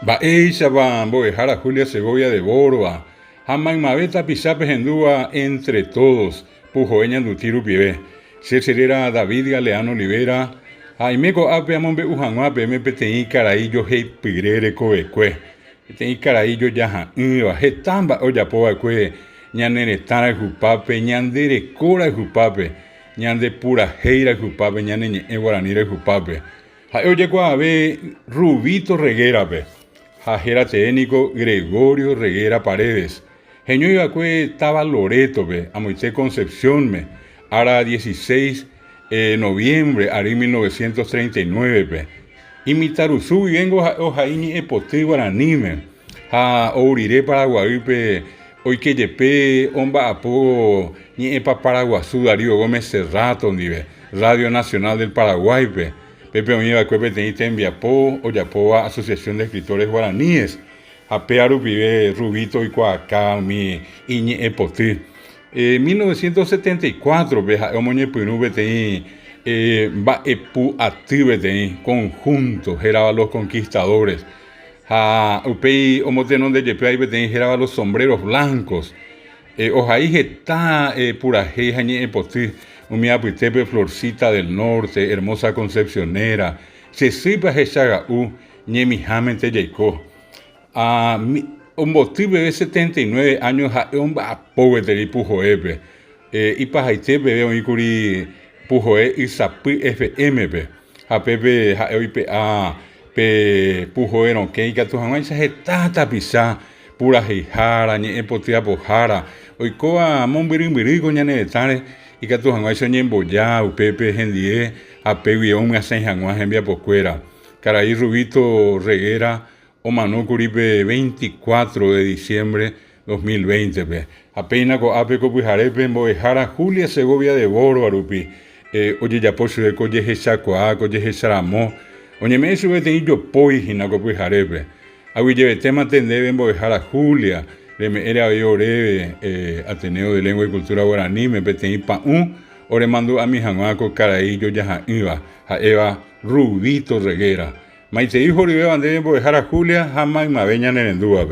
Baeisha Boejara Julia Segovia de Borba. Maveta Pisape Hendúa entre todos. Pujoeña Dutiru Pibe. Serera David Galeano Olivera. Jaimeco Ape Amombe Ujanuape MPTI Caraillo Hei Pigrere Coecue. PTI Caraillo Yaja Iba. Hetamba Oyapoa Cue. Ñaneretara Jupape. Ñandere Cora Jupape. Ñande Pura Heira Jupape. Ñane Guaranira Jupape. Oye, ve Rubito Reguera, pe. Jajera técnico Gregorio Reguera Paredes. Genio Ibacue estaba Loreto, pe. Amoité Concepción, me. Ara 16 noviembre, Ari 1939, pe. Y mi Taruzú, y vengo Ojaini Epotí Guaranime. A Ourire Paraguay, pe. Hoy que yepe, Omba Apo, ni Epa Paraguazú, Darío Gómez Cerrato, nive. Radio Nacional del Paraguay, pe. Pepe Oñiva Cuepe Teniste en Viapó, Oyapoa, Asociación de Escritores Guaraníes, Apearu Pibe, Rubito y Coacá, mi Iñi Epotí. 1974, Beja Omoñe Pinu Betei, Va Epu Ati Betei, conjunto, Geraba los Conquistadores. Upei Omotenón de Yepei Betei, Geraba los Sombreros Blancos. Ojaí Geta, Purajei, Jañi Epotí. Umia Puitepe, Florcita del Norte, Hermosa Concepcionera, Cecipa Jechaga Ñemijame Teyeco. Un motivo de 79 años, un apoyo de Pujoepe. Y Pajaite, bebé, un Icuri Pujoe y Sapi FMP. A Pepe, a Pe Pujoeron, que hay que tu jamás se tata pisa, pura jijara, ni epotia pojara. Oikoa, Monbirimbirigo, ñanetare. Y que tu janguay soñen boya, Pepe Gendie, a Peguión, me hacen janguay en vía pocuera. Caraí Rubito Reguera, o Manu Curipe 24 de diciembre 2020. Apenas con Apeco Pujarepe, en Boejara, Julia Segovia de Boro, Arupi. Oye, ya por su de Coye Chacoa, Coye Charamó. Oye, me sube de yo poi, Ginaco Pujarepe. Aui lleve tema tendebe en Boejara, Julia. Era Ore, Ateneo de Lengua y Cultura Guaraní, me petei pa ore mando a mi jamaco Caraillo ya iba, Eva Rubito Reguera. Maite hijo de bandera por dejar a Julia, jamás me veña en el endúa.